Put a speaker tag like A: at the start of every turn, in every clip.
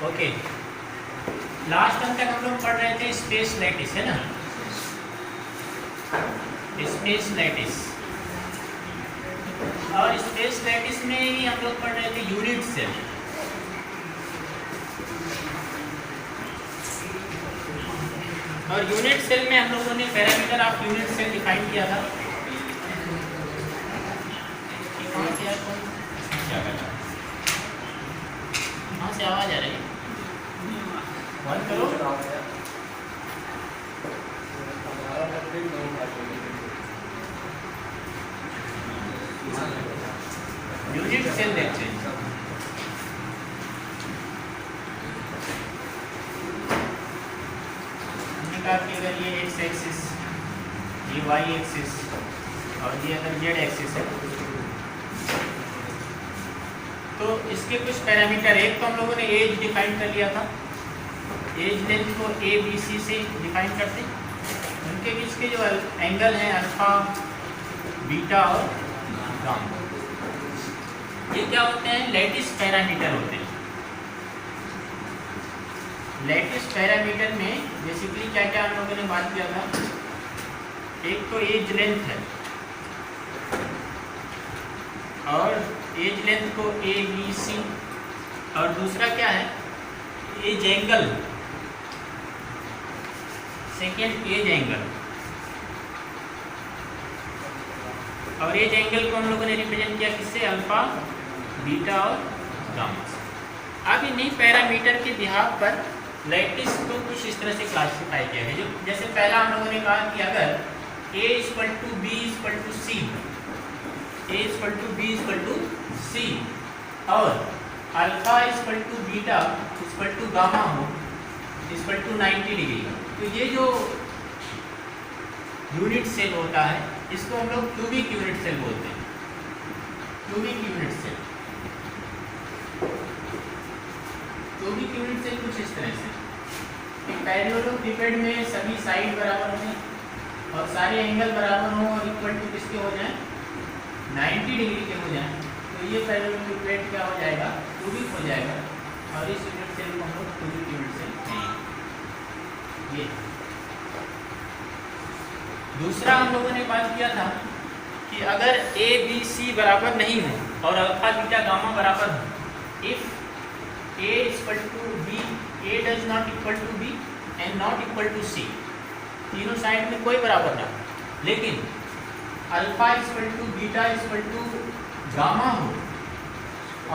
A: Okay, last time तक हम लोग पढ़ रहे थे स्पेस लैटिस, है ना, स्पेस लैटिस। और स्पेस लैटिस में ही हम लोग पढ़ रहे थे यूनिट सेल। और यूनिट सेल में हम लोगों ने parameter of unit cell define किया था। कहाँ से आवाज आ रही है? बंद करो। यूनिट सेल देखते हैं। हमने कहा कि अगर ये एक्स एक्सिस, ये वाई एक्सिस और ये अगर जेड एक्सिस है तो इसके कुछ पैरामीटर, एक तो हम लोगों ने एज डिफाइन कर लिया था, एज लेंथ को ए बी सी से डिफाइन करते हैं। उनके बीच के जो एंगल हैं अल्फा, बीटा और गामा, ये क्या होते हैं? लैटिस पैरामीटर होते हैं। लैटिस पैरामीटर में बेसिकली क्या क्या हम लोगों ने बात किया था? एक तो एज लेंथ है, और एज लेंथ को ए बी सी, और दूसरा क्या है? Edge angle, second edge angle. और एज एंगल को हम लोगों ने रिप्रेजेंट किया किससे? अल्फा, बीटा और गामा। अब इन्हीं पैरामीटर के बिहाफ पर लैटिस को कुछ इस तरह से क्लासिफाई किया है। जो जैसे पहला हम लोगों ने कहा कि अगर a equal to B equal to C, a equal to B equal to C, और alpha equal to beta equal to gamma हो इक्वल टू 90 डिग्री, तो ये जो यूनिट सेल होता है इसको हम लोग क्यूबिक यूनिट सेल बोलते हैं। Cubic unit cell, cubic unit cell कुछ इस तरह से कि पैरेललोपिपेड में सभी साइड बराबर हों और सारे एंगल बराबर हों और इक्वल टू किसके हो जाएं? 90 डिग्री के हो जाएं, तो ये पैरेललोपिपेड क्या हो जाएगा? क्यूबिक हो जाएगा। और इस यूनिट सेल को हम लोग क्यूबिक यूनिट सेल कहेंगे। ये दूसरा हम लोगों ने बात किया था कि अगर ए बी सी बराबर नहीं हो और अल्फा बीटा गामा बराबर हो, if a equal to B, a does not equal to B and not equal to C, तीनों साइड में कोई बराबर ना, लेकिन alpha equal to beta equal to gamma हो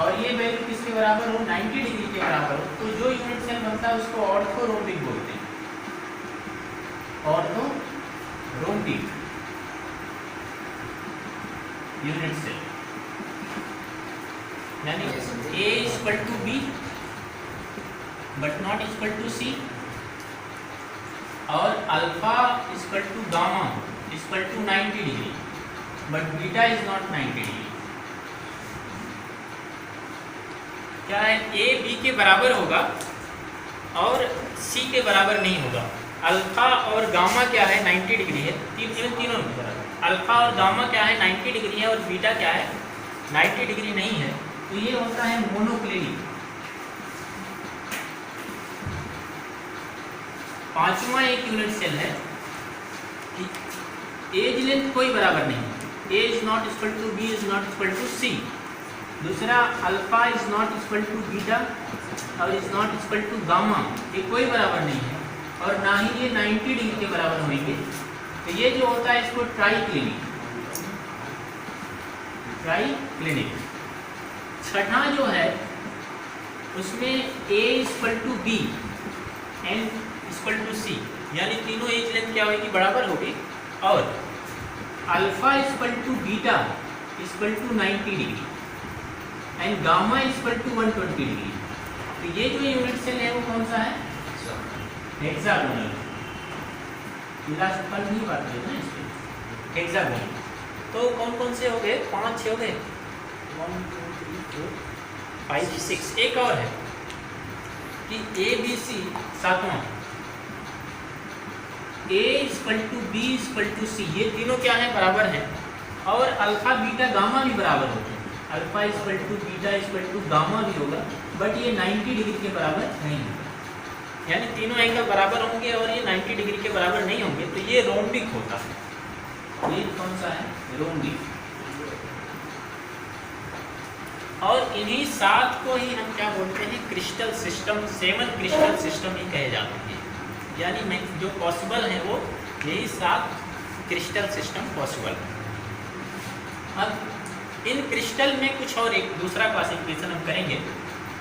A: और ये वैल्यू किसके बराबर हो? 90 डिग्री के बराबर हो, तो जो यूनिट सेल बनता है उसको ऑर्थोरोम्बिक बोलते हैं। ऑर्थोरोम्बिक यूनिट सेल, यानी a equal to B but not equal to C, और alpha equal to gamma equal to 90 degree but beta is not 90 degree. क्या है? ए बी के बराबर होगा और सी के बराबर नहीं होगा। अल्फा और गामा क्या है? 90 डिग्री है, तीनों बराबर। अल्फा और गामा क्या है? 90 डिग्री है, और बीटा क्या है? 90 डिग्री नहीं है, तो ये होता है मोनोक्लिनिक। पांचवा एक यूनिट सेल है कि एज लेंथ कोई बराबर नहीं, a is not equal to b is not equal to c। दूसरा alpha is not equal to beta और is not equal to gamma, ये कोई बराबर नहीं है, और ना ही ये 90 डिग्री के बराबर होंगे। तो ये जो होता है इसको ट्राइक्लिनिक, ट्राइक्लिनिक। छठा जो है उसमें a equal to B and equal to C, यानी तीनों एज लेंथ क्या होगी? बराबर होगी, और alpha equal to beta equal to 90 degree and gamma equal to 120 degree. तो ये जो यूनिट सेल है वो कौन सा है? हेक्सागोनल। लास्ट कल नहीं बात की ना इसके, हेक्सागोनल। तो कौन कौन से हो गए? 5-6 हो गए, 1 2 3 4 5 6। एक और है कि ए बी सी, सातवां a equal to B equal to C, ये तीनों क्या है? बराबर है, और अल्फा बीटा गामा भी बराबर होते हैं। Alpha equal to beta equal to gamma भी होगा, बट ये 90 डिग्री के बराबर नहीं होगा। यानी तीनों एंगल बराबर होंगे और ये 90 डिग्री के बराबर नहीं होंगे, तो ये रोम्बिक होता है। ये कौन सा है? रोम्बिक। और इन्हीं 7 को ही हम क्या बोलते हैं? क्रिस्टल सिस्टम, 7 क्रिस्टल सिस्टम ही कहे जाते हैं। यानी जो पॉसिबल है वो यही 7 क्रिस्टल सिस्टम पॉसिबल है। अब इन क्रिस्टल में कुछ और एक दूसरा क्लासिफिकेशन हम करेंगे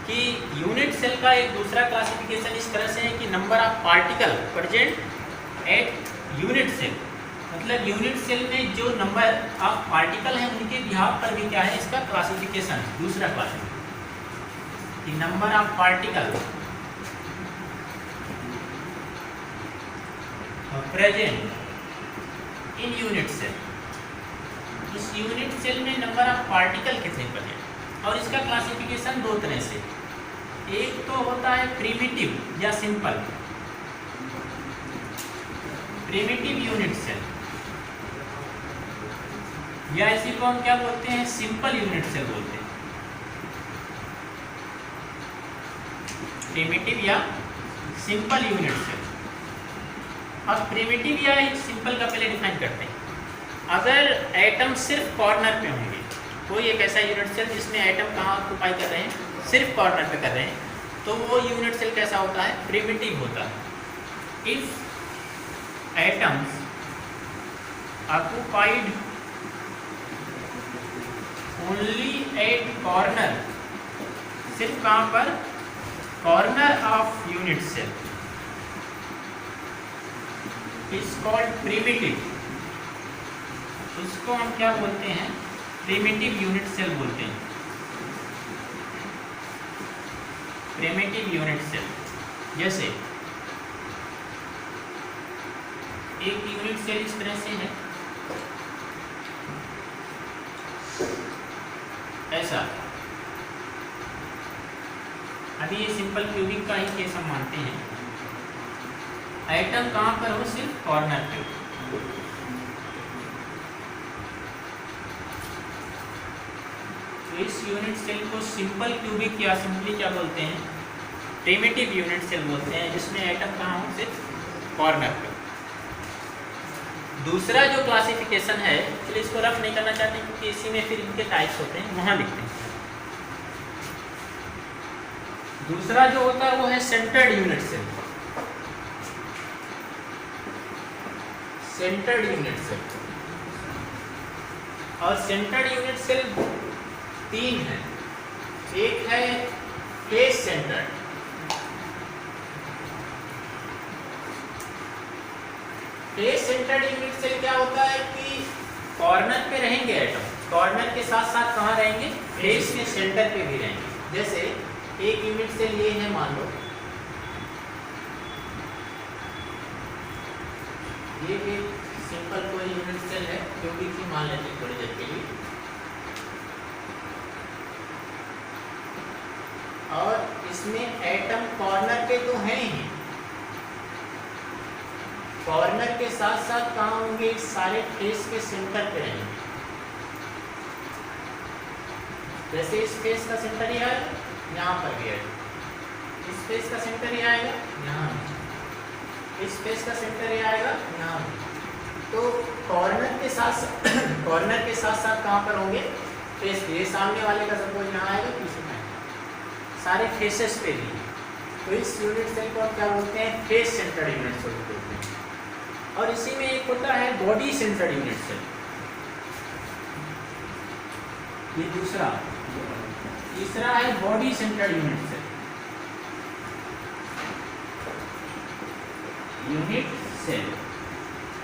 A: कि यूनिट सेल का एक दूसरा क्लासिफिकेशन इस तरह से है कि number of particle present at unit cell, मतलब यूनिट सेल में जो नंबर ऑफ पार्टिकल हैं उनके बिहाफ पर भी क्या है इसका क्लासिफिकेशन, दूसरा क्लासिफिकेशन कि number of particle present in unit cell. इस यूनिट सेल में नंबर ऑफ पार्टिकल कितने पर है, और इसका क्लासिफिकेशन 2 तरह से, एक तो होता है प्रिमिटिव या सिंपल, प्रिमिटिव यूनिट सेल, या इसी को हम क्या बोलते हैं? सिंपल यूनिट सेल बोलते हैं। प्रिमिटिव या सिंपल यूनिट सेल। अब प्रिमिटिव या सिंपल का पहले डिफाइन करते हैं। अगर एटम सिर्फ कॉर्नर पे होंगे, कोई एक ऐसा यूनिट सेल जिसमें एटम कहाँ ऑक्यूपाई कर रहे हैं? सिर्फ कॉर्नर पे कर रहे हैं, तो वो यूनिट सेल कैसा होता है? प्रिमिटिव होता है। If atoms occupied only at corner, सिर्फ कहाँ पर? Corner of unit cell, is called primitive. इसको हम क्या बोलते हैं? प्रिमिटिव यूनिट सेल बोलते हैं। प्रिमिटिव यूनिट सेल, जैसे एक यूनिट सेल इस तरह से है, ऐसा। अभी ये सिंपल क्यूबिक का ही केस हम मानते हैं। एटम कहाँ पर हो? सिर्फ कॉर्नर पे। इस यूनिट सेल को सिंपल क्यूबिक या सिंपली क्या बोलते हैं? प्रिमिटिव यूनिट सेल बोलते हैं, जिसमें एटम कहाँ हो? सिर्फ कॉर्नर पे। दूसरा जो क्लासिफिकेशन है, चलिए इसको रफ नहीं करना चाहते क्योंकि इसी में फिर इनके टाइप्स होते हैं, वहाँ लिखते हैं। दूसरा जो होता है वो है centred unit cell. Centred unit cell, और सेंटर्ड यूनिट सेल 3 है। एक है face centred, face centred unit cell क्या होता है कि कॉर्नर पे रहेंगे एटम, कॉर्नर के साथ साथ कहाँ रहेंगे? फेस के सेंटर पे भी रहेंगे। जैसे एक यूनिट सेल ये है, मान लो ये एक सिंपल कोई यूनिट सेल है, क्योंकि की मान लेते हैं थोड़ी देर के लिए, और इसमें एटम कॉर्नर पे तो हैं ही, कॉर्नर के साथ साथ कहाँ होंगे? सारे फेस के सेंटर पे रहेंगे। जैसे इस फेस का सेंटर ही आएगा, यहाँ पर भी आएगा, इस फेस का सेंटर ही आएगा, यहाँ इस फेस का सेंटर ही आएगा, यहाँ। तो कॉर्नर के साथ कॉर्नर के साथ साथ कहाँ पर होंगे? फेस पे। ये सामने वाले का सपोज यहाँ आएगा, पीछे में सारे फेसेस पे भी। तो इस यूनिट सेल को आप क्या बोलते हैं? फेस सेंटर्ड यूनिट सेल बोलते हैं। और इसी में एक होता है बॉडी सेंटर्ड यूनिट सेल, ये दूसरा। तीसरा है body centred unit cell, unit cell.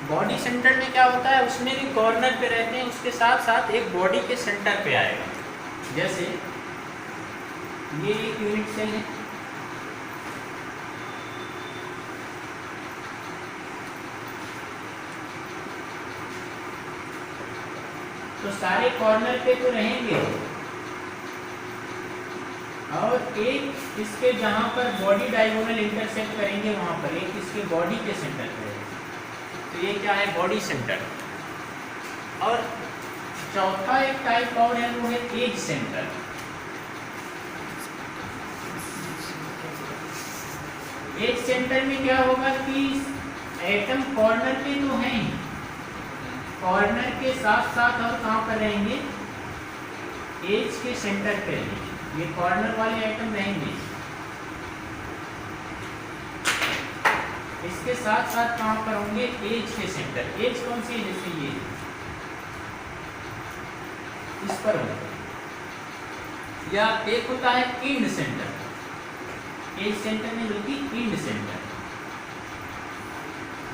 A: Body centre में क्या होता है? उसमें भी कॉर्नर पे रहते हैं, उसके साथ साथ एक बॉडी के सेंटर पे आएगा। जैसे ये एक यूनिट सेल है, तो सारे कॉर्नर पे तो रहेंगे, और एक इसके जहां पर बॉडी डायगोनल इंटरसेक्ट करेंगे वहां पर, एक इसके बॉडी के सेंटर पर। तो ये क्या है? Body centre. और चौथा एक टाइप और है, वो है एज सेंटर। एज सेंटर में क्या होगा कि एटम कॉर्नर पे तो है ही, कॉर्नर के साथ साथ और कहाँ पर रहेंगे, एज के सेंटर पे रहेंगे। ये कॉर्नर वाले एटम रहेंगे, इसके साथ साथ कहाँ पर होंगे, एज के सेंटर। एज कौन सी है, जैसे ये इस पर होगा, या एक होता है इंड सेंटर। एज सेंटर में जो कि इंड सेंटर,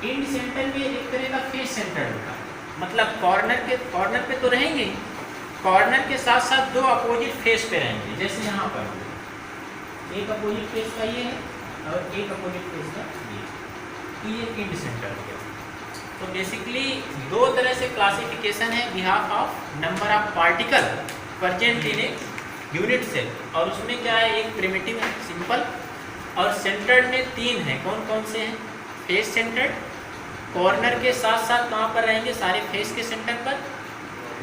A: इंड सेंटर में एक तरह का फेस सेंटर होता है, मतलब कॉर्नर पे तो रहेंगे, कॉर्नर के साथ साथ दो अपोजिट फेस पे रहेंगे। जैसे यहाँ पर एक अपोजिट फेस का ये है और एक अपोजिट फेस का ये इंड सेंटर हो गया। तो बेसिकली दो तरह से क्लासिफिकेशन है behalf of number of particle present in a unit cell, और उसमें क्या है, एक प्रिमिटिव है सिंपल, और सेंटर्ड में तीन है। कौन कौन से हैं, फेस सेंटर्ड, कॉर्नर के साथ साथ कहाँ पर रहेंगे, सारे फेस के सेंटर पर,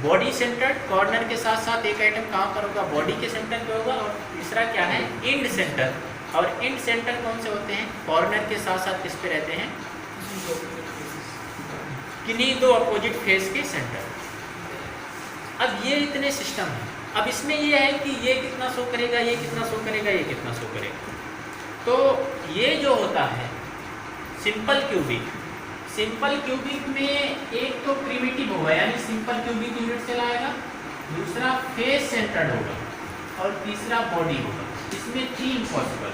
A: बॉडी सेंटर्ड, कॉर्नर के साथ साथ एक आइटम कहाँ पर होगा, बॉडी के सेंटर पे होगा, और तीसरा क्या है, इंड सेंटर। और इंड सेंटर कौन से होते हैं, कॉर्नर के साथ साथ किस पे रहते हैं, किन्हीं दो अपोजिट फेस के सेंटर। अब ये इतने सिस्टम है। अब इसमें ये है कि ये कितना शो करेगा, ये कितना शो करेगा, ये कितना शो करेगा। तो ये जो होता है सिंपल क्यूबिक, सिंपल क्यूबिक में एक तो प्रिमिटिव होगा, यानी सिंपल क्यूबिक यूनिट सेल आएगा, दूसरा फेस सेंटर्ड होगा, और तीसरा बॉडी होगा। इसमें तीन पॉसिबल,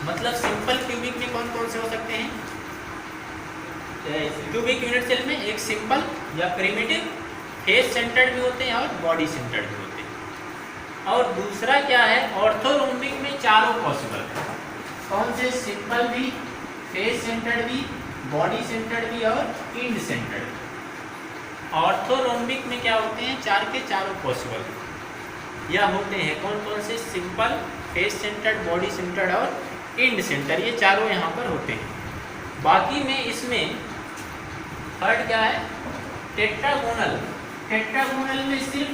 A: मतलब सिंपल क्यूबिक में कौन कौन से हो सकते हैं, क्यूबिक यूनिट सेल में एक सिंपल या प्रिमिटिव, फेस सेंटर्ड भी होते हैं और बॉडी सेंटर्ड भी होते हैं। और दूसरा क्या है, ऑर्थोरोम्बिक में चारों पॉसिबल है। कौन से, सिंपल भी, फेस सेंटर्ड भी, बॉडी सेंटर्ड भी और इंड सेंटर्ड। ऑर्थोरोम्बिक में क्या होते हैं, चार के चारों पॉसिबल या होते हैं। कौन कौन से, simple, face centred, body centred और इंड सेंटर, ये चारों यहाँ पर होते हैं। बाकी में इसमें थर्ड क्या है, टेट्रागोनल। टेट्रागोनल में सिर्फ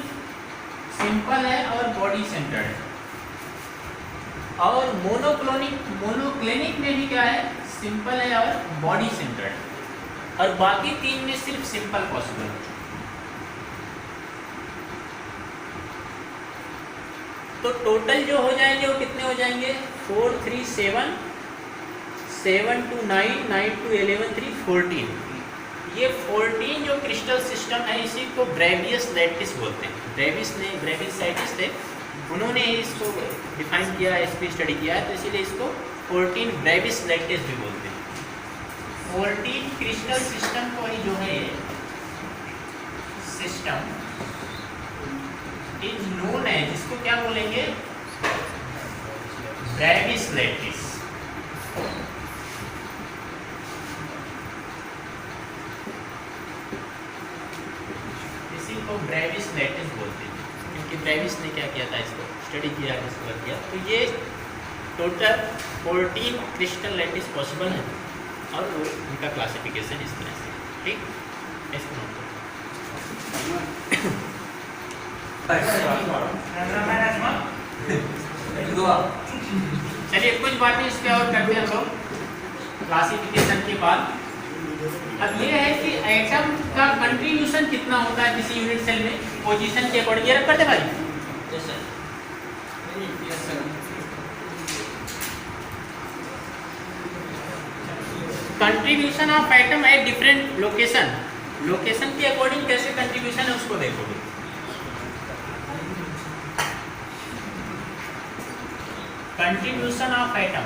A: सिंपल है और बॉडी सेंटर्ड है। और मोनोक्लिनिक में भी क्या है, सिंपल है और बॉडी सेंटर्ड है। और बाकी तीन में सिर्फ सिंपल पॉसिबल है। तो टोटल जो हो जाएंगे वो कितने हो जाएंगे, 4 3 7 7 2 9 9 2 11 3 14। ये 14 जो क्रिस्टल सिस्टम है, इसी को ब्रेवियस लैटिस बोलते हैं। ब्रेवियस साइटिस थे, उन्होंने इसको डिफाइन किया, इस पर स्टडी किया है, तो इसीलिए इसको 14 ब्रेवियस लैटिस भी बोलते हैं। 14 क्रिस्टल सिस्टम को ही जो है सिस्टम इज नोन है, जिसको क्या बोलेंगे, ब्रेवियस लैटिस। इसी को ब्रेवियस लैटिस बोलते हैं, क्योंकि ब्रेवियस ने क्या किया था, इसको स्टडी किया, डिस्कवर किया। तो ये टोटल 14 क्रिस्टल लैटिस पॉसिबल है, और वो उनका क्लासिफिकेशन इस तरह से, ठीक। इसको नोट करो। चलिए कुछ बातें इस पे और करते हैं लोग क्लासिफिकेशन के बाद। अब ये है कि एटम का कंट्रीब्यूशन कितना होता है किसी यूनिट सेल में, पोजीशन के अकॉर्डिंग। ये रख करते भाई, contribution of atom at different location, location के अकॉर्डिंग कैसे कंट्रीब्यूशन है उसको देखोगे। Contribution of atom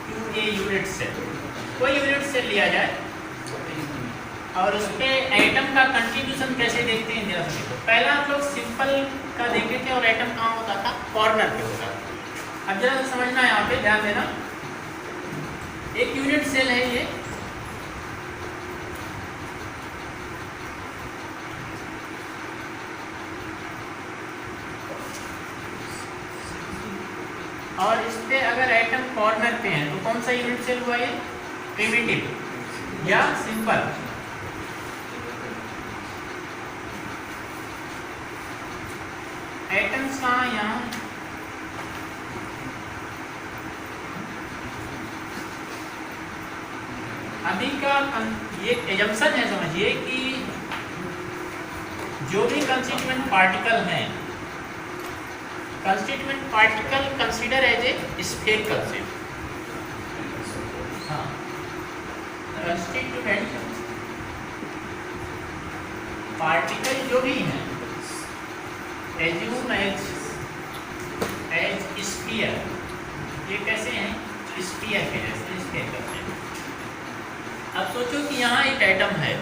A: to a unit cell, कोई यूनिट सेल लिया जाए और उस पर एटम का कंट्रीब्यूशन कैसे देखते हैं जरा देखो। पहला हम लोग सिंपल का देखे थे, और एटम कहाँ होता था, कॉर्नर पे होता था। अब जरा समझना है, यहाँ पे ध्यान देना, एक यूनिट सेल है ये, और इस पे अगर एटम कॉर्नर पे है तो कौन सा यूनिट सेल हुआ ये, प्रिमिटिव या सिंपल। एटम्स का यहाँ अभी का ये एजम्पशन है, समझिए कि जो भी कंस्टिट्यूएंट पार्टिकल हैं, constituent particle consider as a spherical shape. हाँ, कंस्टिट्यूएंट पार्टिकल जो भी हैं एज्यूम एज स्फीयर, ये कैसे हैं? स्फीयर के जैसे, स्फेरिकल शेप। अब सोचो कि यहाँ एक एटम है,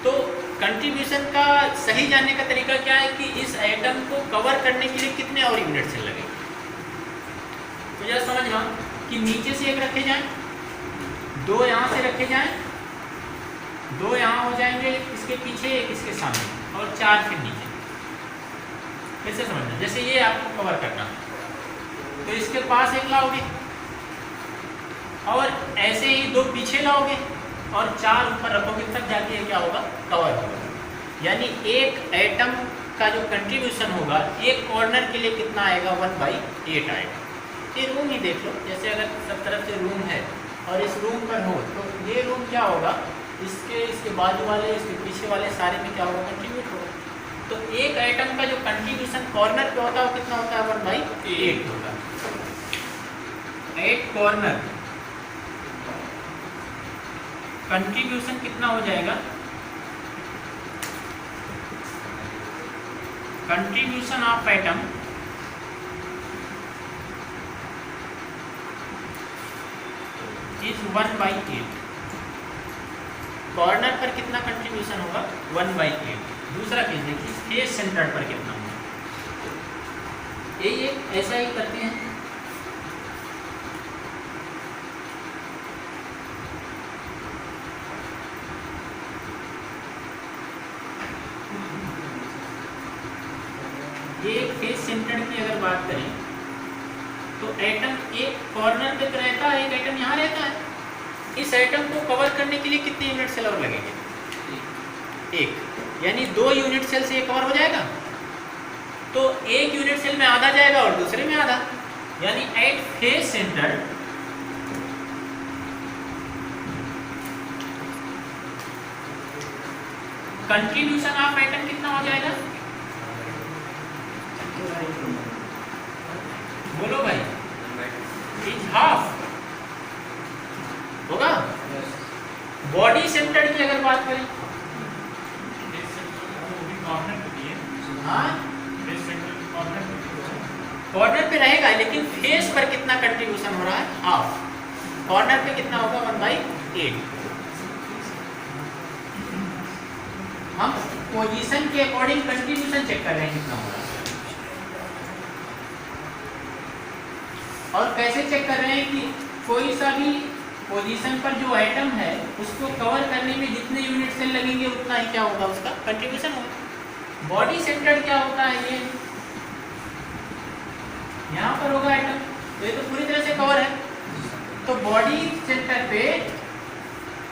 A: तो कंट्रीब्यूशन का सही जानने का तरीका क्या है कि इस एटम को कवर करने के लिए कितने और यूनिट सेल लगेंगे। तो जरा समझ लो कि नीचे से एक रखे जाएं, दो यहाँ से रखे जाएं, दो यहाँ हो जाएंगे, इसके पीछे एक इसके सामने, और चार फिर नीचे। कैसे समझना? जैसे ये आपको कवर करना, तो इसके पास एक लाओगे, और ऐसे ही दो पीछे लाओगे, और चार ऊपर रखोगे, तब जाके क्या होगा? कवर होगा। यानी एक एटम का जो कंट्रीब्यूशन होगा एक कॉर्नर के लिए कितना आएगा? 1/8 आएगा। ये रूम ही देख लो, जैसे अगर सब तरफ से रूम है और इस रूम पर हो, तो ये रूम क्या होगा? इसके बाजू वाले, इसके पीछे वाले सारे में क्या होगा? कंट्रीब्यूट होगा। तो एक एटम का जो कंट्रीब्यूशन कॉर्नर पे होता है वो कितना होता है? 1/8 होता है। 8 कॉर्नर कंट्रीब्यूशन कितना हो जाएगा? Contribution of atom is 1/8। Corner पर कितना कंट्रीब्यूशन होगा? 1/8। दूसरा केस देखिए, फेस सेंटर पर कितना होगा? ये ऐसा ही करते हैं। एक फेस सेंटर की अगर बात करें तो एटम एक कॉर्नर पे रहता है, एक एटम यहाँ रहता है। इस एटम को कवर करने के लिए कितने यूनिट सेल और लगेंगे? एक, यानी 2 यूनिट सेल से ये कवर हो जाएगा। तो एक यूनिट सेल में आधा जाएगा और दूसरे में आधा, यानी at face centre contribution of atom कितना हो जाएगा? बोलो भाई, इज हाफ होगा। बॉडी सेंटर की अगर बात करें, हाँ कॉर्नर पे रहेगा, लेकिन फेस पर कितना कंट्रीब्यूशन हो रहा है? हाफ। कॉर्नर पे कितना होगा? 1/8। हम पोजीशन के अकॉर्डिंग कंट्रीब्यूशन चेक कर रहे हैं कितना हो रहा है। और कैसे चेक कर रहे हैं कि कोई सा भी पोजीशन पर जो एटम है उसको कवर करने में जितने यूनिट सेल लगेंगे उतना ही क्या होगा? उसका कंट्रीब्यूशन होगा। बॉडी सेंटर क्या होता है? ये यहाँ पर होगा एटम, तो ये तो पूरी तरह से कवर है। तो बॉडी सेंटर पे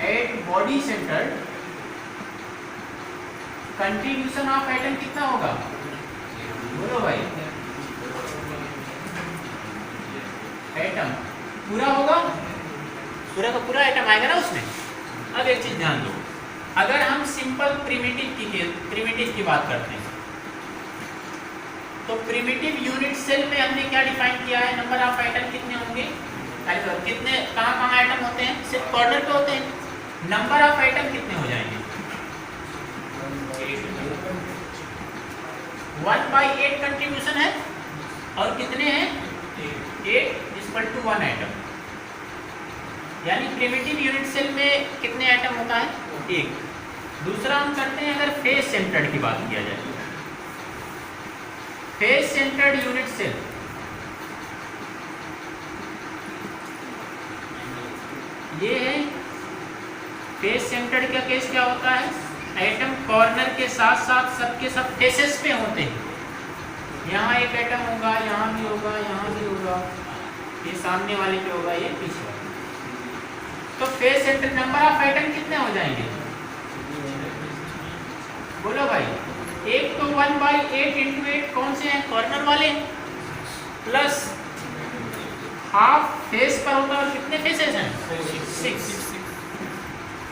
A: at body centre contribution of atom कितना होगा? बोलो भाई। एटम पूरा होगा, पूरा का पूरा एटम आएगा ना उसमें। अब एक चीज ध्यान दो, अगर हम सिंपल प्रिमिटिव की बात करते हैं तो प्रिमिटिव यूनिट सेल में हमने क्या डिफाइन किया है? नंबर ऑफ एटम कितने होंगे? कितने, कहाँ एटम होते हैं? सिर्फ कॉर्नर पे होते हैं। नंबर ऑफ एटम कितने हो जाएंगे? 1/8 कंट्रीब्यूशन है, और कितने हैं? 8 = 1 एटम। यानी प्रिमिटिव यूनिट सेल में कितने एटम होता है? 1। दूसरा हम करते हैं, अगर फेस सेंटर्ड की बात किया जाए, फेस सेंटर्ड यूनिट सेल ये है। फेस सेंटर्ड का केस क्या होता है? एटम कॉर्नर के साथ साथ सबके सब फेसेस पे होते हैं। यहाँ एक एटम होगा, यहाँ भी होगा, यहाँ भी होगा, ये सामने वाले पे होगा, ये पीछे वाले। तो face centre number of item कितने हो जाएंगे? बोलो भाई, एक तो 1/8 इंटू 8 कौन से हैं? कॉर्नर वाले, प्लस हाफ फेस पर होगा और कितने फेसेस हैं? 6,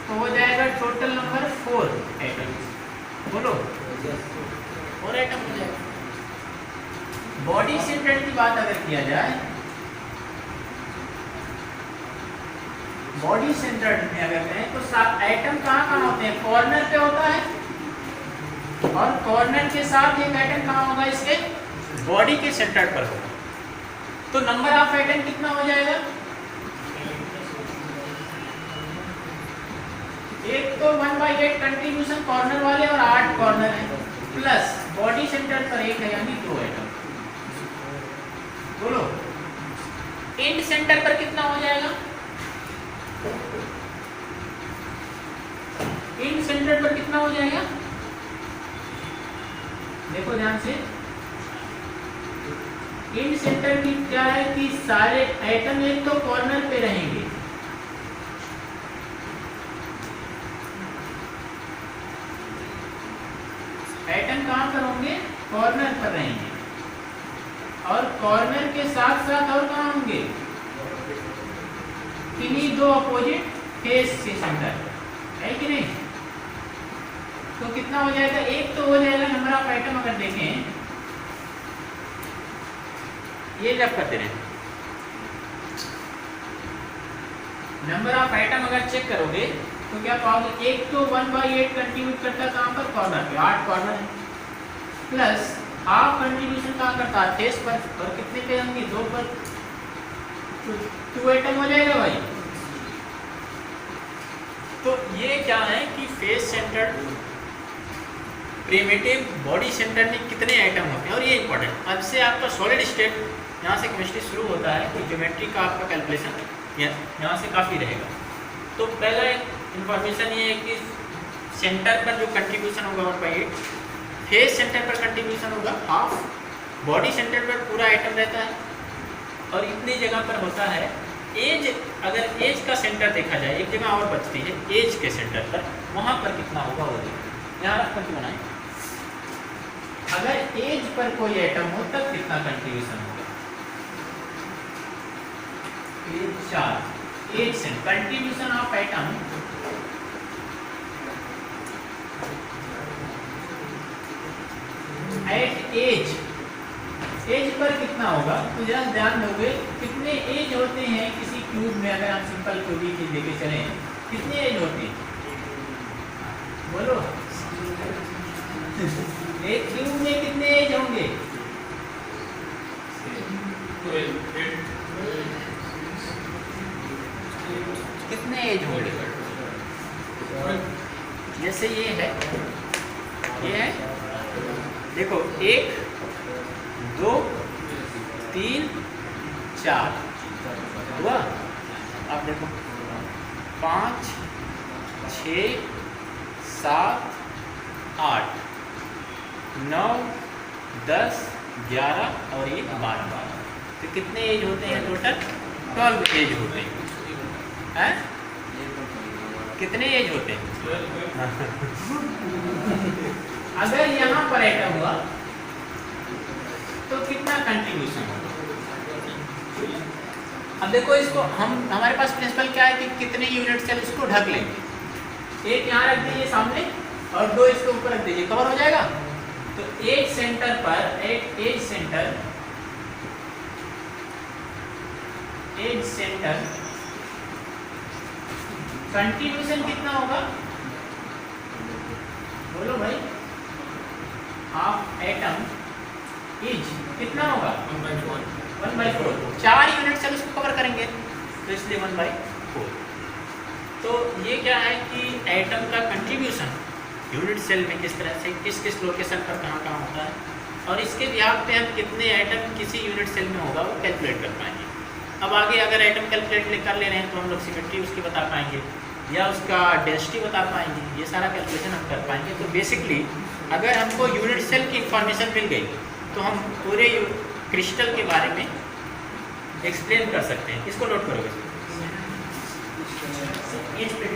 A: तो हो जाएगा टोटल नंबर 4 आइटम। बोलो 4 आइटम हो जाएगा। बॉडी सेंटर्ड की बात अगर किया जाए, बॉडी सेंटर्ड में अगर कहें तो आइटम कहाँ होते हैं? कॉर्नर पे होता है, और कॉर्नर के साथ एक आइटम कहाँ होगा? इसके बॉडी के सेंटर पर होगा। तो नंबर ऑफ आइटम कितना हो जाएगा? एक तो 1/8 कंट्रीब्यूशन कॉर्नर वाले और 8 कॉर्नर है, प्लस बॉडी सेंटर पर एक है, यानी 2 आइटम। बोलो एंड सेंटर पर कितना हो जाएगा? एंड सेंटर पर कितना हो जाएगा? देखो ध्यान से, एंड सेंटर की क्या है कि सारे आइटम एक तो कॉर्नर पे रहेंगे, आइटम कहां पर होंगे? कॉर्नर पर रहेंगे, और कॉर्नर के साथ साथ और कहां होंगे? किन्हीं 2 अपोजिट फेस के सेंटर है कि नहीं? तो कितना हो जाएगा? एक तो हो जाएगा नंबर ऑफ आइटम, अगर देखें ये जब करते रहे, नंबर ऑफ आइटम अगर चेक करोगे तो क्या पाओगे? एक तो 1/8 कंट्रीब्यूट करता है कहां पर? कॉर्नर पे, 8 कॉर्नर है, प्लस हाफ कंट्रीब्यूशन कहां करता है? फेस पर, और कितने पे होंगे? 2 पर, तो 2 आइटम हो जाएगा भाई। तो ये क्या है कि face centred, primitive, body centre में कितने आइटम होते हैं, और ये इंपॉर्टेंट। अब से आपका सॉलिड स्टेट यहाँ से केमिस्ट्री शुरू होता है, तो ज्योमेट्री का आपका कैलकुलेशन यहाँ से काफ़ी रहेगा। तो पहला इंफॉर्मेशन ये है कि सेंटर पर जो कंट्रीब्यूशन होगा 1/8, फेस सेंटर पर कंट्रीब्यूशन होगा हाफ, बॉडी सेंटर पर पूरा आइटम रहता है, और इतनी जगह पर होता है एज। अगर एज का सेंटर देखा जाए, एक जगह और बचती है एज के सेंटर पर, वहाँ पर कितना होगा वो देखो, यहाँ रख करके बनाए। अगर एज पर कोई आइटम हो तब कितना कंट्रीब्यूशन होगा? 4 एज से contribution of atom at edge, edge पर कितना होगा? तो जरा ध्यान दोगे कितने एज होते हैं किसी क्यूब में? अगर हम सिंपल क्यूब ही लेके चले, कितने एज होते हैं? बोलो एक क्यूब में कितने एज होंगे? कितने एज होंगे? जैसे ये है, देखो 1 2 3 4 हुआ। अब देखो 5 6 7 8 9 10 11 और ये 12। तो कितने एज होते हैं टोटल? 12 एज होते हैं। कितने एज होते हैं? अगर यहाँ पर आइटम हुआ तो कितना कंट्रीब्यूशन होगा? अब देखो इसको हमारे पास प्रिंसिपल क्या है कि कितने यूनिट सेल इसको ढक लेंगे। एक यहाँ रख दीजिए सामने और 2 इसके ऊपर रख दीजिए, कवर हो जाएगा। तो एज सेंटर पर एज सेंटर कंट्रीब्यूशन कितना होगा? बोलो भाई, हाफ एटम इज कितना होगा? 1/4। 4 यूनिट सेल उसको कवर करेंगे तो इसलिए 1/4। तो ये क्या है कि एटम का कंट्रीब्यूशन यूनिट सेल में किस तरह से किस किस लोकेशन पर कहाँ होता है, और इसके बिहाफ पे हम कितने एटम किसी यूनिट सेल में होगा वो कैलकुलेट कर पाएंगे। अब आगे अगर एटम कैलकुलेट कर ले रहे हैं तो हम लोग सिमेट्री उसकी बता पाएंगे या उसका डेंसिटी बता पाएंगे, ये सारा कैलकुलेशन हम कर पाएंगे। तो बेसिकली अगर हमको यूनिट सेल की इंफॉर्मेशन मिल गई तो हम पूरे क्रिस्टल के बारे में एक्सप्लेन कर सकते हैं। इसको नोट करोगे? एच पे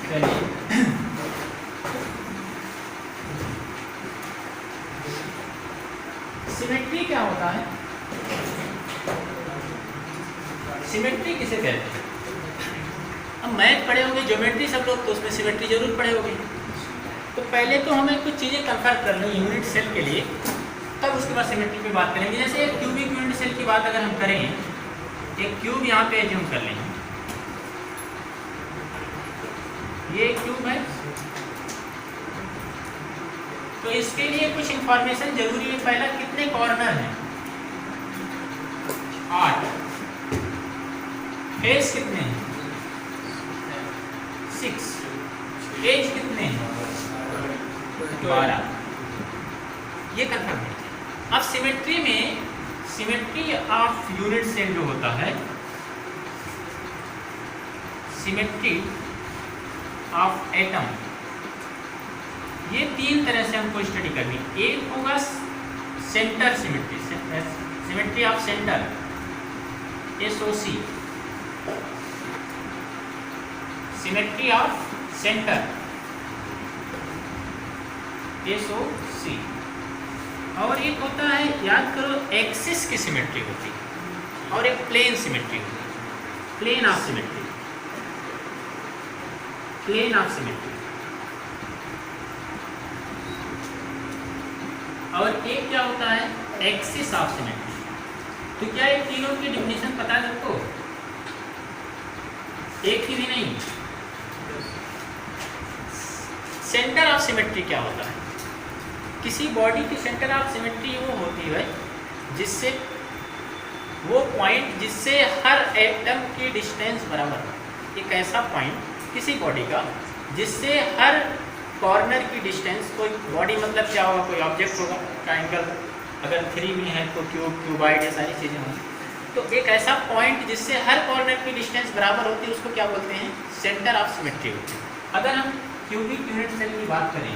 A: चलिए सिमेट्री क्या होता है? सिमेट्री किसे कहते हैं? अब मैथ पढ़े होंगे, ज्योमेट्री सब लोग, तो उसमें सिमेट्री जरूर पढ़े होंगे। तो पहले तो हमें कुछ चीज़ें कंफर्म कर ली यूनिट सेल के लिए, तब उसके बाद सिमेट्री पे बात करेंगे। जैसे एक क्यूबिक यूनिट सेल की बात अगर हम करें, एक क्यूब यहाँ पे एज्यूम कर लेंगे, ये एक क्यूब है, तो इसके लिए कुछ इंफॉर्मेशन जरूरी है। पहला, कितने कॉर्नर हैं? 8। फेस कितने हैं? 6। एज कितने हैं? 12। ये कंफर्म है। अब सिमेट्री में, सिमेट्री ऑफ यूनिट सेल जो होता है, सिमेट्री ऑफ एटम, ये 3 तरह से हमको स्टडी करनी। एक होगा centre symmetry, symmetry of centre, SOC, symmetry of centre, SOC। और एक होता है, याद करो, एक्सिस की सिमेट्री होती है, और एक प्लेन सिमेट्री होती है, plane of symmetry, plane of symmetry. और एक क्या होता है? Axis of symmetry. तो क्या ये तीनों की डिफिनेशन पता है सबको? एक की भी नहीं। सेंटर ऑफ सिमेट्री क्या होता है? किसी बॉडी की सेंटर ऑफ सिमेट्री वो होती है जिससे, वो पॉइंट जिससे हर एटम की डिस्टेंस बराबर हो। एक ऐसा पॉइंट किसी बॉडी का जिससे हर कॉर्नर की डिस्टेंस, कोई बॉडी मतलब क्या होगा? कोई ऑब्जेक्ट होगा, ट्राइंगल, अगर 3 में है तो क्यूब, क्यूबाइड, ये सारी चीज़ें होंगी। तो एक ऐसा पॉइंट जिससे हर कॉर्नर की डिस्टेंस बराबर होती है, उसको क्या बोलते हैं? सेंटर ऑफ सिमेट्री होती है। अगर हम क्यूबिक यूनिट सेल की बात करें,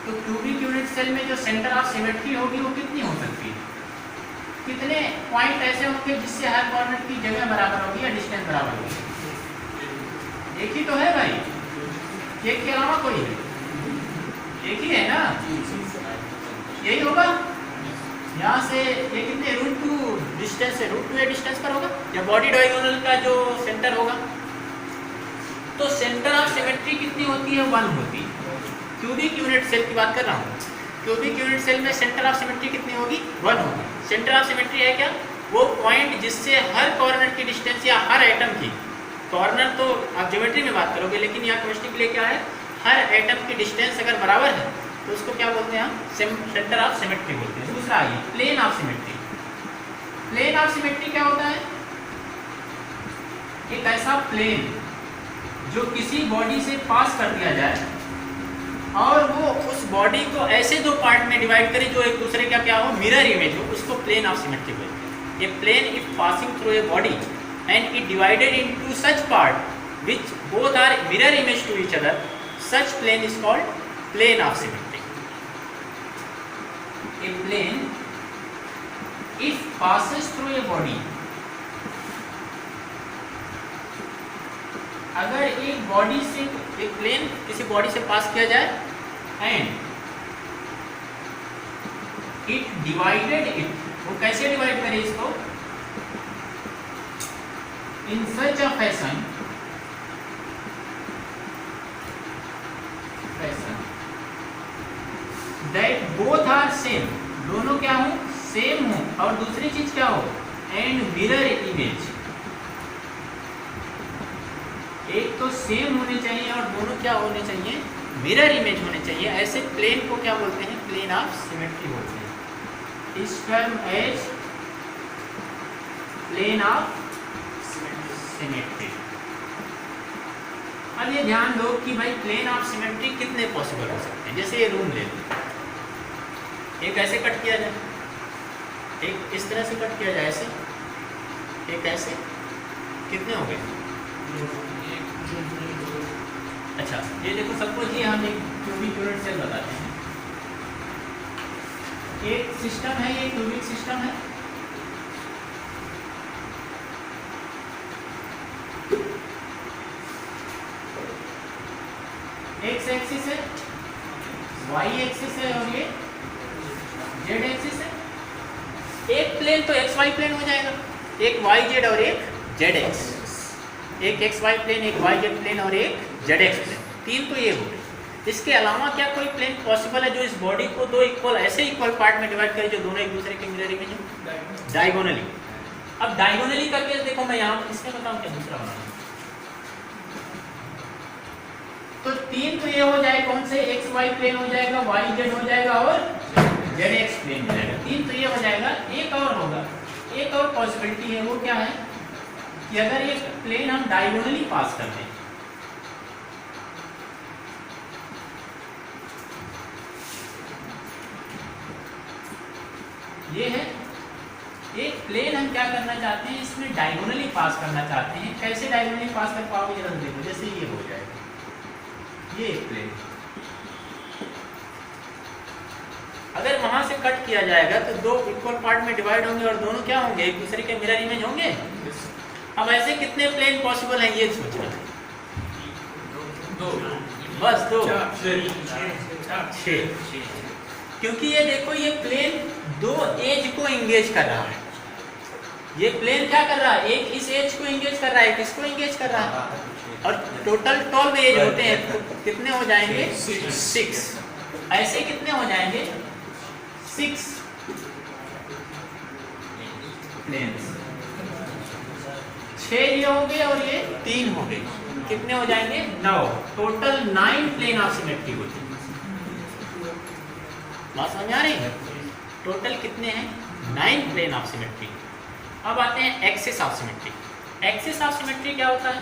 A: तो क्यूबिक यूनिट सेल में जो सेंटर ऑफ सिमेट्री होगी वो कितनी हो सकती है? कितने पॉइंट ऐसे होंगे जिससे हर कॉर्नर की जगह बराबर होगी या डिस्टेंस बराबर होगी? एक ही तो है भाई, एक के अलावा कोई है? एक ही है ना, यही होगा। यहाँ से ये कितने √2 डिस्टेंस है, √2 डिस्टेंस पर होगा, या बॉडी डायगोनल का जो सेंटर होगा। तो सेंटर ऑफ सिमेट्री कितनी होती है? 1 होती है। क्यूबिक यूनिट सेल की बात कर रहा हूँ। क्यूबिक यूनिट सेल में सेंटर ऑफ सिमेट्री कितनी होगी? 1 होगी। सेंटर ऑफ सिमेट्री है क्या? वो पॉइंट जिससे हर कॉर्नर की डिस्टेंस या हर एटम की, कॉर्नर तो आप ज्योमेट्री में बात करोगे, लेकिन यहाँ केमिस्ट्री के लिए क्या है? हर एटम की डिस्टेंस अगर बराबर है तो उसको क्या बोलते हैं हम? सेंटर ऑफ सिमेट्री बोलते हैं। दूसरा आइए, plane of symmetry. Plane of symmetry क्या होता है? एक ऐसा प्लेन जो किसी बॉडी से पास कर दिया जाए और वो उस बॉडी को ऐसे 2 पार्ट में डिवाइड करे जो एक दूसरे का क्या हो? मिरर इमेज हो, उसको प्लेन ऑफ सिमेट्री बोलते हैं। ये plane if passing through a body and it divided into such part which both are mirror image to each other, such plane is called plane of symmetry. A plane if passes through a body, अगर एक body से, एक plane किसी body से पास किया जाए and it divided it, वो कैसे डिवाइड करे इसको? In such a fashion that both are same, दोनों क्या हो? सेम हो। और दूसरी चीज क्या हो? And mirror image. एक तो सेम होने चाहिए और दोनों क्या होने चाहिए? मिरर इमेज होने चाहिए। ऐसे प्लेन को क्या बोलते हैं? प्लेन ऑफ सिमेट्री बोलते हैं। Is term as plane of symmetry. अब ये ध्यान दो कि भाई प्लेन ऑफ सिमेट्री कितने पॉसिबल हो सकते हैं। जैसे ये रूम ले लो, एक ऐसे कट किया जाए, एक इस तरह से कट किया जाए, ऐसे, एक ऐसे, कितने हो गए? अच्छा, ये देखो सपोज ये हम एक क्यूबिक यूनिट सेल बताते हैं। एक सिस्टम है, ये क्यूबिक सिस्टम है, एक्स एक्सिस है, वाई एक्सिस है और ये जेड एक्सिस है। एक प्लेन तो एक्स वाई प्लेन हो जाएगा, एक वाई जेड और एक जेड एक्स, एक एक्स वाई प्लेन, एक वाई जेड प्लेन और एक जेड एक्स प्लेन, तीन तो ये हो गए। इसके अलावा क्या कोई प्लेन पॉसिबल है जो इस बॉडी को दो इक्वल ऐसे इक्वल पार्ट में डिवाइड करे जो दोनों एक दूसरे के मिरर इमेज हो? डायगोनली। अब डायगोनली का केस देखो, मैं यहाँ इसमें बताऊँ क्या दूसरा बनाऊँ, तो तीन तो ये हो जाए, कौन से, एक्स वाई प्लेन हो जाएगा, वाई जेड हो जाएगा और जेड एक्स प्लेन हो जाएगा, तीन तो ये हो जाएगा। एक और होगा, एक और पॉसिबिलिटी है, वो क्या है कि अगर ये प्लेन हम डायगोनली पास कर दें, ये है एक प्लेन, हम क्या करना चाहते हैं, इसमें डायगोनली पास करना चाहते हैं। कैसे डायगोनली पास कर पाओगे जरा देखो, जैसे ये हो जाएगा, ये एक प्लेन अगर वहां से कट किया जाएगा तो दो इक्वल पार्ट में डिवाइड होंगे और दोनों क्या होंगे, एक दूसरे के मिरर इमेज होंगे। अब ऐसे कितने प्लेन पॉसिबल हैं ये सोचना है, दो, बस दो, छह। क्योंकि ये देखो, ये प्लेन दो एज को एंगेज कर रहा है, ये प्लेन क्या कर रहा है, एक इस एज को एंगेज कर रहा है, एक इसको एंगेज कर रहा है, और टोटल 12 एज होते हैं, तो कितने हो जाएंगे, 6। ऐसे कितने हो जाएंगे, 6 प्लेन्स, 6 ये हो गए और ये 3 हो गए, कितने हो जाएंगे, 9। टोटल 9 प्लेन ऑफ सिमेट्री होते हैं। बात समझ आ रही है? टोटल कितने हैं, 9 प्लेन ऑफ सिमेट्री। अब आते हैं axis of symmetry. Axis of symmetry क्या होता है,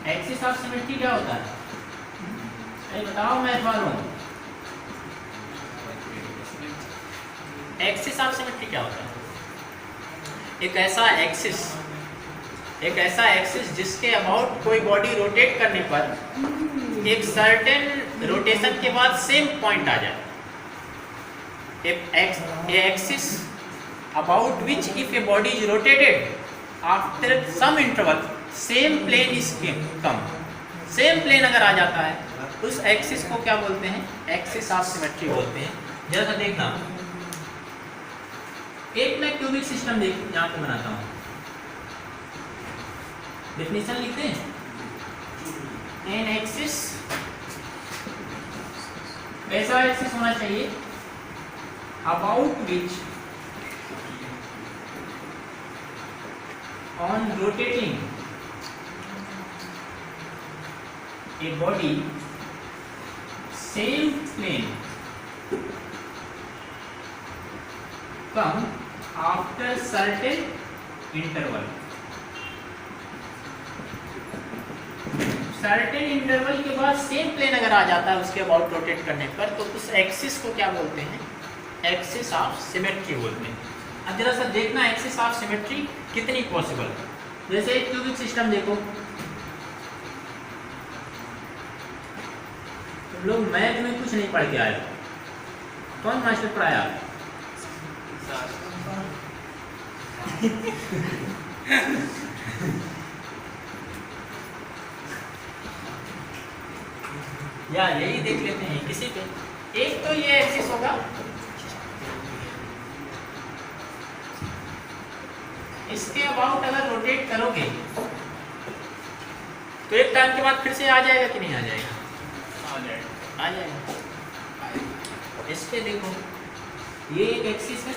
A: एक्सिस ऑफ सिमेट्री क्या होता है, अरे बताओ मैं वालों, एक्सिस ऑफ सिमेट्री क्या होता है, एक ऐसा एक्सिस जिसके अबाउट कोई बॉडी रोटेट करने पर एक सर्टेन रोटेशन के बाद सेम पॉइंट आ जाए। Axis about which if a body is rotated after some interval same plane is come, same plane अगर आ जाता है उस एक्सिस को क्या बोलते हैं, एक्सिस ऑफ सिमेट्री बोलते हैं। जैसा देखना, एक मैं क्यूबिक सिस्टम देख यहाँ पे बनाता हूँ, डेफिनेशन लिखते हैं, एन एक्सिस, ऐसा एक्सिस होना चाहिए about which on rotating a body same plane come after certain interval, certain interval के बाद सेम प्लेन अगर आ जाता है उसके अबाउट रोटेट करने पर, तो उस एक्सिस को क्या बोलते हैं, एक्सिस ऑफ सिमेट्री बोलते हैं। अब जरा सा देखना एक्सिस ऑफ सिमेट्री कितनी पॉसिबल है। जैसे एक क्यूबिक सिस्टम देखो, तुम लोग मैथ में कुछ नहीं पढ़ के आए हो, कौन मास्टर पढ़ाया? या यही देख लेते हैं किसी पे। एक तो ये एक्सिस होगा, इसके अबाउट अगर रोटेट करोगे तो एक टाइम के बाद फिर से आ जाएगा कि नहीं आ जाएगा, आ जाएगा। इस पे देखो, ये एक एक्सिस है,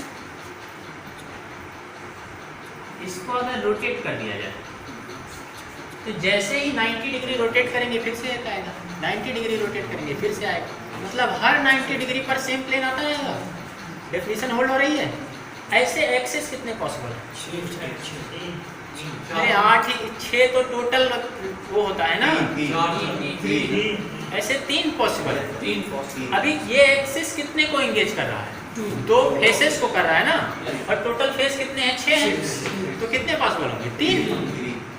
A: इसको अगर रोटेट कर दिया जाए तो जैसे ही 90 डिग्री रोटेट करेंगे फिर से आएगा, 90 डिग्री रोटेट करेंगे फिर से आएगा, मतलब हर 90 डिग्री पर सेम प्लेन आता रहेगा। डेफिनेशन होल्ड हो रही है? ऐसे एक्सिस कितने पॉसिबल है? अरे 8 ही, 6 तो टोटल वो होता है ना, ऐसे 3 पॉसिबल है। 3 पॉसिबल। अभी ये एक्सिस कितने को एंगेज कर रहा है? 2 फेसेस को कर रहा है ना, और टोटल फेस कितने हैं? 6 हैं, तो कितने पॉसिबल होंगे? 3।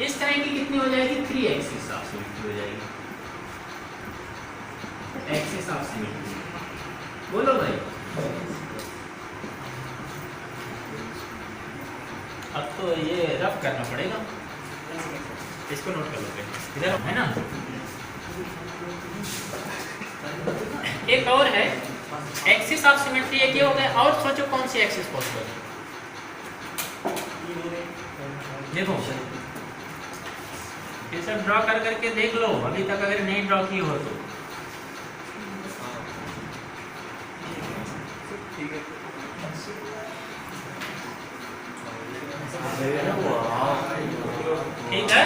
A: इस तरह की कितनी हो जाएगी? 3 एक्सिस ऑफ सिमेट्री हो जाएगी, एक्सिस ऑफ सिमेट्री। बोलो भाई, अब तो ये रफ करना पड़ेगा। इसको नोट कर लो इधर, है ना। एक और है एक्सिस ऑफ सिमेट्री, एक ये हो गया। और सोचो कौन सी एक्सिस पॉसिबल है। देखो ये सब ड्रॉ कर करके देख लो, अभी तक अगर नहीं ड्रॉ की हो तो। ठीक है,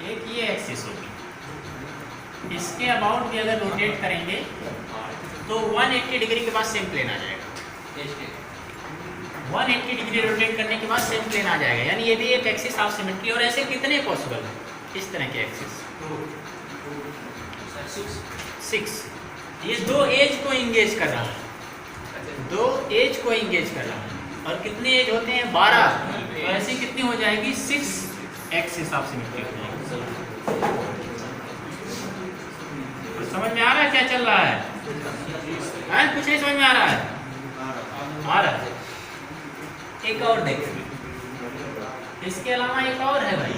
A: एक ये एक्सिस होगी, इसके अबाउट भी अगर रोटेट करेंगे तो 180 डिग्री के बाद सेम प्लेन आ जाएगा। 180 डिग्री रोटेट करने के बाद सेम प्लेन आ जाएगा, यानी ये भी एक एक्सिस ऑफ सिमेट्री। और ऐसे कितने पॉसिबल है इस तरह के एक्सिस? 6। ये दो एज को इंगेज कर रहा है, दो एज को इंगेज कर रहा है। और कितने एज होते हैं? 12। तो ऐसी कितनी हो जाएगी? 6 एक्सिस ऑफ सिमेट्री हो जाएगी। तो समझ में आ रहा है क्या चल रहा है? कुछ नहीं समझ में आ रहा है? आ रहा है। एक और देखिए, इसके अलावा एक और है भाई।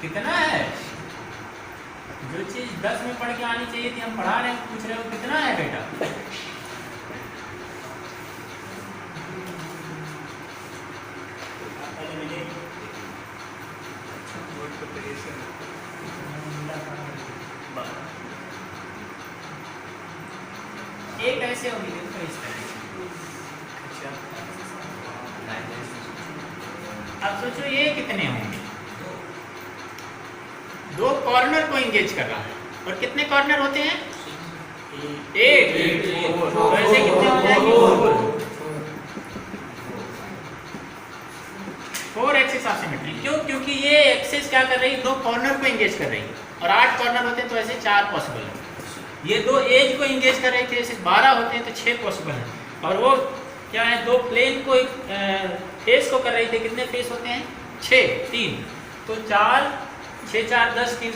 A: कितना है? जो चीज 10 में पढ़ के आनी चाहिए थी हम पढ़ा रहे हैं, पूछ रहे हो कितना है बेटा? एक ऐसे होगी देखो इस तरह से। अब सोचो ये कितने होंगे? दो कॉर्नर को इंगेज कर रहा है, और कितने कॉर्नर होते हैं? 8। तो ऐसे कितने हो जाएंगे? 4 एक्सिस ऑफ सिमेट्री। क्यों? क्योंकि ये एक्सिस क्या कर रही है? दो कॉर्नर को इंगेज कर रही है, और 8 कॉर्नर होते हैं तो ऐसे 4 पॉसिबल है। ये दो एज को इंगेज कर रहे थे, ऐसे 12 होते हैं तो 6 पॉसिबल है। और वो क्या है? दो प्लेन को फेस को कर रही थी, कितने फेस होते हैं? 6, 3। तो 4, 6, 4, 10, 3,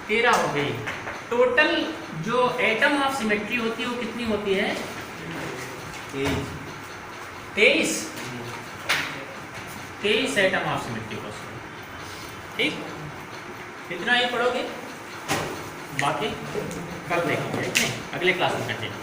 A: 13 हो गई। टोटल जो एटम ऑफ सिमेट्री होती है वो कितनी होती है? 23 एटम ऑफ सिमेट्री पॉसिबल। ठीक, इतना ही पढ़ोगे, बाकी कल देखेंगे, अगले क्लास में कंटिन्यू।